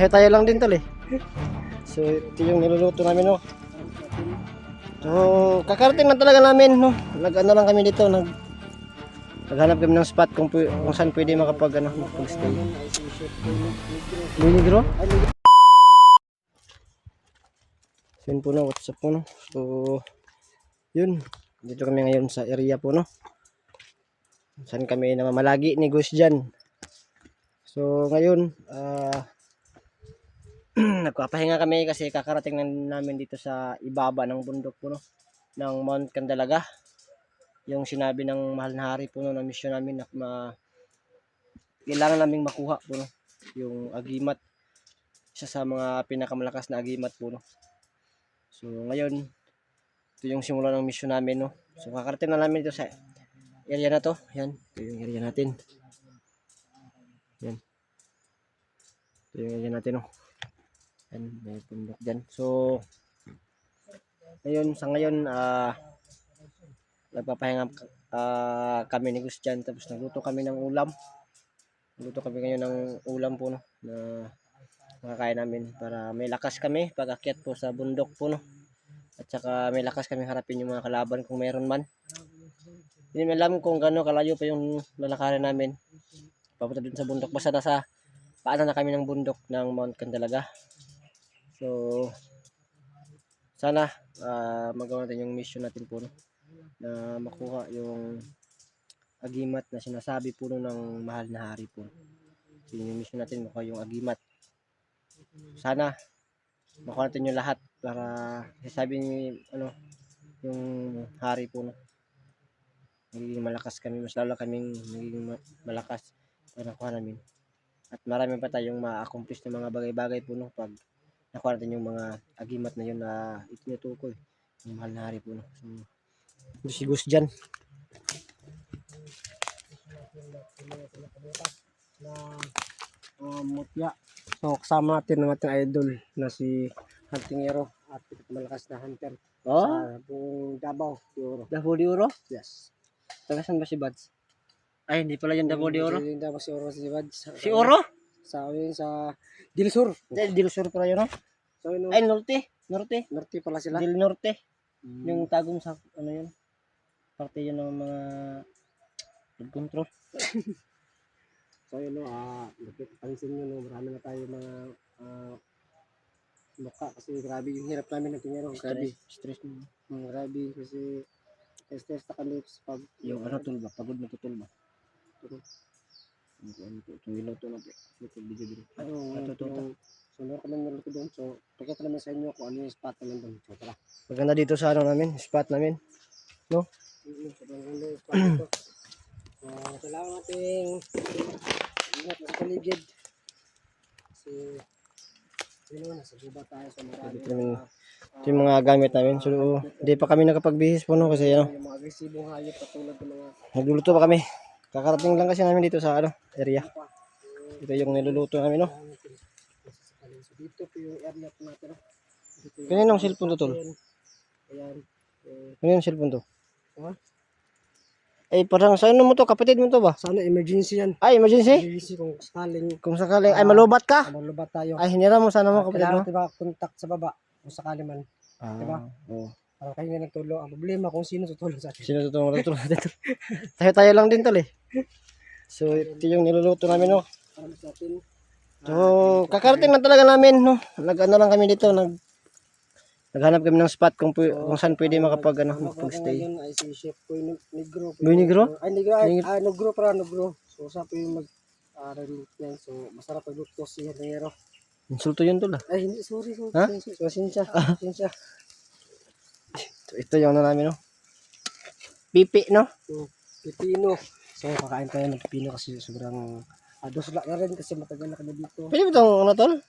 Tayo lang din tol eh. So ito yung niluluto namin no. So kakarating na talaga namin no. Nag-ano lang kami dito, naghanap kami ng spot kung saan pwede makapag-stay. Minigro? So yun po no, what's up po no. So yun, dito kami ngayon sa area po no. Saan kami namamalagi ni Gus dyan. So ngayon, nagpapahinga kami kasi kakarating namin dito sa ibaba ng bundok po no, ng Mount Candalaga. Yung sinabi ng mahal na hari po no, na mission namin na kailangan naming makuha po no, yung agimat. Isa sa mga pinakamalakas na agimat po no. So ngayon, ito yung simula ng mission namin no. So kakarating na namin dito sa area na to. Yan, ito yung area natin. Yan. Ito yung area natin no. Yan, may bundok dyan. So ngayon, sa ngayon nagpapahinga kami ni Gus dyan, tapos nagluto kami ng ulam. Nagluto kami ngayon ng ulam po no, na makakain namin para may lakas kami pag akyat po sa bundok po no. At saka may lakas kami harapin yung mga kalaban kung mayroon man. Hindi mo alam kung gaano kalayo pa yung lalakarin namin papunta dun sa bundok. Basta nasa paanan na kami ng bundok ng Mount Candalaga. So sana magawa natin yung mission natin po no, na makuha yung agimat na sinasabi po ng mahal na hari po. So yung mission natin, makuha yung agimat. Sana makuha natin yung lahat para sasabi ni yung hari po no, magiging malakas kami, mas lalo kaming magiging malakas pag nakuha namin. At marami pa tayong ma-accomplish ng mga bagay-bagay po no, pag nakuha natin yung mga agimat na yun na itinutukoy yung mahal na hari po no. So si Gus dyan na mutya. So kasama natin ang ating idol na si Huntingero at malakas na hunter sa buong Davao de Oro. Davao de Oro? Yes. Taga saan ba si Bads? Ay, hindi pala yung Davao de Oro. Hindi yung Davao si Oro si Bads. Si Oro? Sa Dilsur. Dilsur pala yun no? So, ay, Norte. Norte pala sila. Dil Norte. Yung tagong sa ano yun? Parte yun ng mga control. So yun no, pansin nyo no, marami na tayo mga mukha kasi grabe yung hirap namin ng tingero. Grabe. Stress mo. Grabe kasi stress na kami pag yung tol ba? Pagod na tol ba? Itong niluto natin. Itong video dito. So meron kami niluto doon. So pakita namin sa inyo kung ano yung spot namin doon. So tara. Maganda dito sa namin, spot namin. No? Sobrang ganda yung spot dito. Kailangan nating ingat sa paligid. Kasi nasa gubat tayo sa marami. Ito yung mga gamit namin. So hindi pa kami nakapagbihis po no, kasi yung mga agresibong hayop patulad ng mga nagluluto pa kami. Kakarating lang kasi namin dito sa area. Ito yung niluluto namin no. So dito po yung area po natin no. Kaninong cellphone to tol? Ayan. Kaninong cellphone to? Eh parang sa ano mo to, kapatid mo to ba? Sana emergency yan. Ay, emergency? Emergency kung sakaling ay malubat ka? Malubat tayo. Ay hinira mo sana mo kapatid mo. Kailangan diba contact sa baba kung sakali man. Diba? Oo. Parang kayo nga nagtulong. Ang problema kung sino tutulong sa atin. Sino tutulong dito? Tayo lang din tol eh. So ito yung niluluto namin no. So kakarating na talaga namin no. Nag-ano lang kami dito, naghanap kami ng spot kung saan pwede makapag-stay. Ngayon ay si Chef Boy Negro. Boy Negro? Ay Negro para Negro. So sa po yung mag-reloot yan. So masarap pag-luto si Hernero. Insulto yun tol ah. Ay hindi, sorry. Pasensya. Ito yung namin no. Pipi no? Pipino. So kakain tayo ng pipino kasi sobrang dosla na rin kasi matagal na kami dito. Pwede ba itong tol?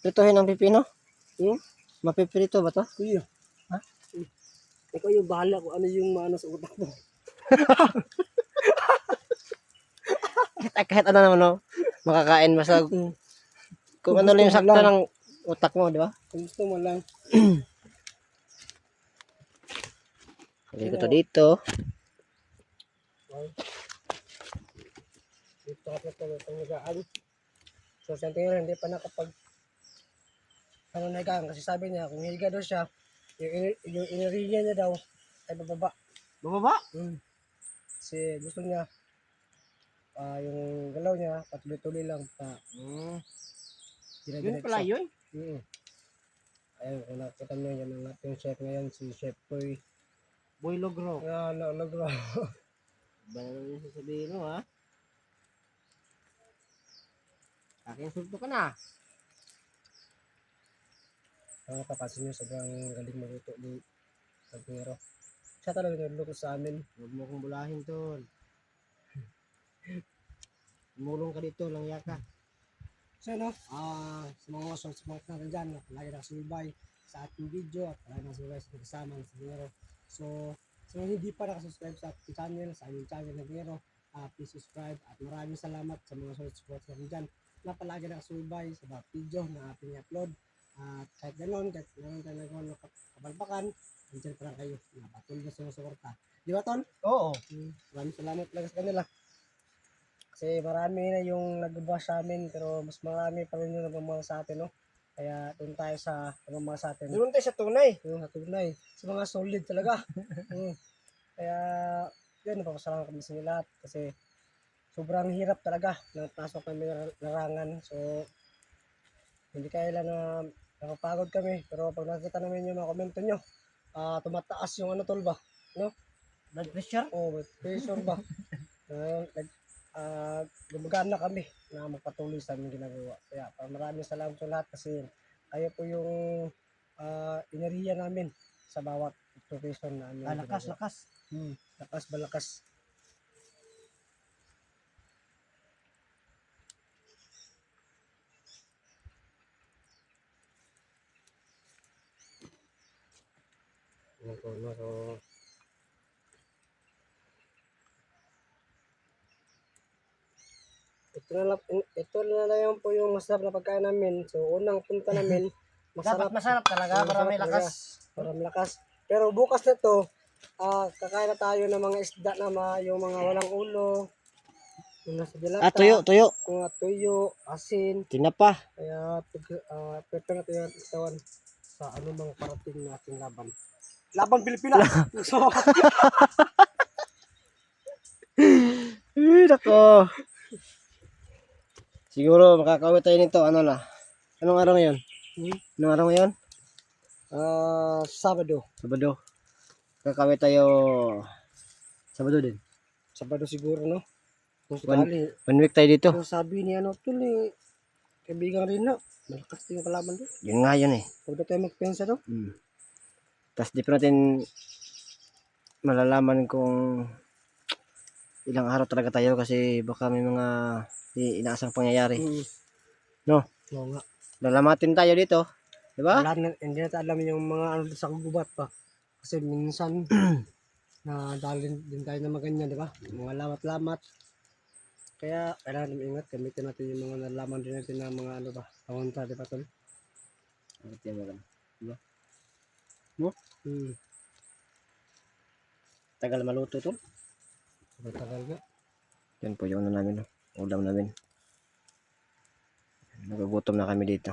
Prituhin ang pipino? Mapipirito ba to? Kuya. Ha? Ikaw yung bahala kung ano yung maano sa utak mo. kahit ano naman no, makakain basta kung ano lang yung sakto ng utak mo, di ba? Kung gusto mo lang. Lagay ko to dito. Dito ako sa pangyagaan. So si Antingero hindi pa nakapag ano na higaan kasi sabi niya kung higa daw siya, yung ineriya niya daw ay bababa. Bumaba? Kasi gusto niya yung galaw niya patuloy-tuloy lang pa. Yun pala yun. Ayun, kung nakita nyo yan ang ating chef ngayon, si Chef Boy. Boy Logro. Logro. Ba naman yung sasabihin mo, ha? Aking sulto ka na. Ang kapasin nyo, sobrang galing maluto ni Antingero. Siya talaga nagluto sa amin. Huwag mo kong bulahin, tol. Tumulong ka dito, langya ka. So, sa mga support natin dyan, lagi nakasubay sa ating video at lagi nakasubay sa kasama ng Antingero. So, sa mga hindi pa nakasubscribe sa ating channel, sa aming channel ng Antingero, please subscribe at maraming salamat sa mga support natin dyan na palagi nakasubay sa mga video na ating upload. At kahit ganoon, kahit meron tayo nagawang kabalbakan, nandiyan pa lang kayo na patuloy na sumusuporta. Di ba, Ton? Oo. Maraming salamat talaga sa kanila. Kasi marami na yung nagbabash sa amin, pero mas marami pa rin yung nagmamahal sa atin, no? Kaya doon tayo sa nagmamahal sa atin. Doon tayo sa tunay. Yung sa tunay. Sa mga solid talaga. Kaya, yun, napapasalamat kami sa inyo lahat. Kasi, sobrang hirap talaga nang pasok kami larangan. So, hindi kailan na napapagod kami. Pero pag nakita namin yung mga komento nyo, tumataas yung ano tol ba? No? Blood pressure? Blood pressure ba? Gumagana kami na magpatuloy sa aming ginagawa. Kaya maraming salamat sa lahat kasi kayo po yung ineriya namin sa bawat operation na aming Lakas. lakas balakas. So, ito na lang po yung masarap na pagkain namin. So, unang punta namin, Dapat masarap talaga para may lakas. Para may lakas. Pero bukas na to, kakain na tayo ng mga isda na yung mga walang ulo, yung nasa dilata, Tuyo. mga tuyo, asin. Tinapa. Kaya, prepare natin yung istawan sa anumang parating na ating laban. Laban Pilipinas! So, Nako. Siguro makakawin tayo nito. Ano na? Anong araw ngayon? Anong araw ngayon? Sabado. Kakawin tayo Sabado din. Sabado siguro, no? Kung One sakali. week tayo dito. Pero sabi ni Tol, kaibigan rin na. Malakas din yung kalaban doon. Yun nga yun eh. Huwag na tayo magpensa doon. Tapos di pa natin malalaman kung ilang araw talaga tayo kasi baka may mga inaasang pangyayari. No? Oo nga. Lalamatin tayo dito. Diba? Hindi natin alam yung mga ano sa gubat pa. Kasi minsan na dalin din tayo na maganyan, di ba? Mga lamat-lamat. Kaya kailangan natin ingat. Gamitin natin yung mga nalaman din natin na mga ano ba. Pamunta, di ba, Tol? Diba? No? Tagal maluto to. Tagal nga. Yan po yung ano namin. Ulam namin. Nagugutom na kami dito.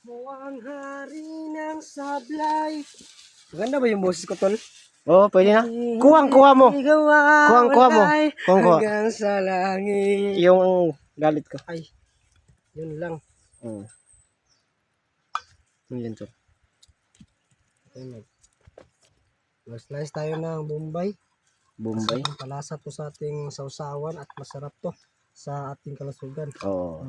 Ang hari ng sablay. Maganda ba yung boses ko, Tol? Oo, pwede na. Kuha mo. Kuha mo. Hanggang sa langit. Yung galit ko. Ay, yun lang. Yun din to. Mag-slice tayo ng Bombay. Bombay. Palasa to sa ating sausawan at masarap to sa ating kalusugan. Oo.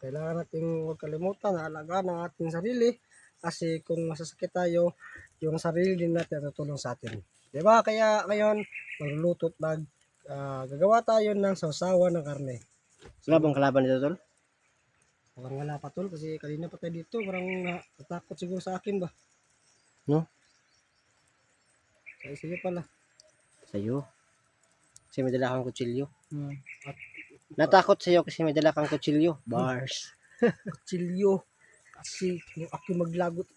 Kailangan nating huwag kalimutan na alagaan ang ating sarili kasi kung masasakit tayo, yung sarili din natin tutulong sa atin. Diba? Kaya ngayon, magluluto at gagawa tayo ng sausawan ng karne. Wala bang kalaban dito, tol? Parang wala pa, Tol, kasi kanina pa tayo dito, parang natakot siguro sa akin ba? No? Sa iyo pala. Sa'yo. Kasi may dala kang kutsilyo. At Natakot sa'yo kasi may dala kang kutsilyo. Bars. kutsilyo. Kasi yung ako maglagot,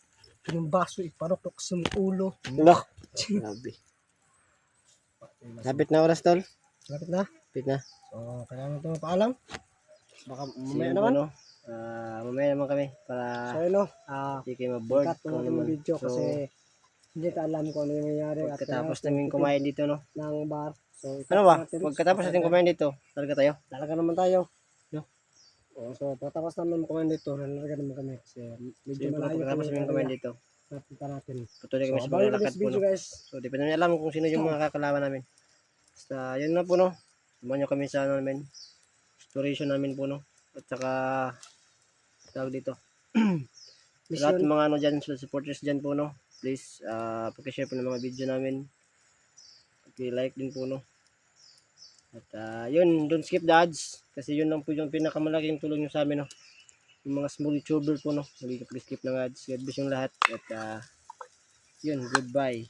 yung baso iparok sa ulo. Look. Grabe. Lapit na oras, tol. Lapit na. Lapit na. So, kailangan ito paalam. Baka mamaya Mamaya naman. naman. Mamaya naman kami para So, yun no. hindi kayo ma-board. Cut kung natin naman. yung video So, kasi hindi ka alam kung ano yung nangyari. At pagkatapos kailangan namin tipid kumain dito, no? ng bar. So, i-cut Ano ba? natin. Pagkatapos natin kumain dito, talaga tayo. Talaga naman tayo. No? So, pagkatapos namin kumain dito, nalalaga naman kami. Kasi medyo So, malayo pagkatapos namin kumain dito, Napunta natin. patuloy kami So, sa abangan mga kami lakad sa po, video no? guys. So, di pa namin alam kung sino yung mga kakalaban namin. Basta, yun na po, no? Samahan nyo kami sa, ano namin, exploration namin po, no? At saka, tawag dito. Sa lahat ng mga, ano dyan, sa supporters dyan po, no? Please, pakishare po ng mga video namin. Paki-like din po, no? At, yun, don't skip the ads. Kasi yun lang po yung pinakamalaking tulong nyo sa amin, no? Yung mga small YouTuber po, no? Hindi ka skip ng ads. God bless yung lahat. At, yun, goodbye.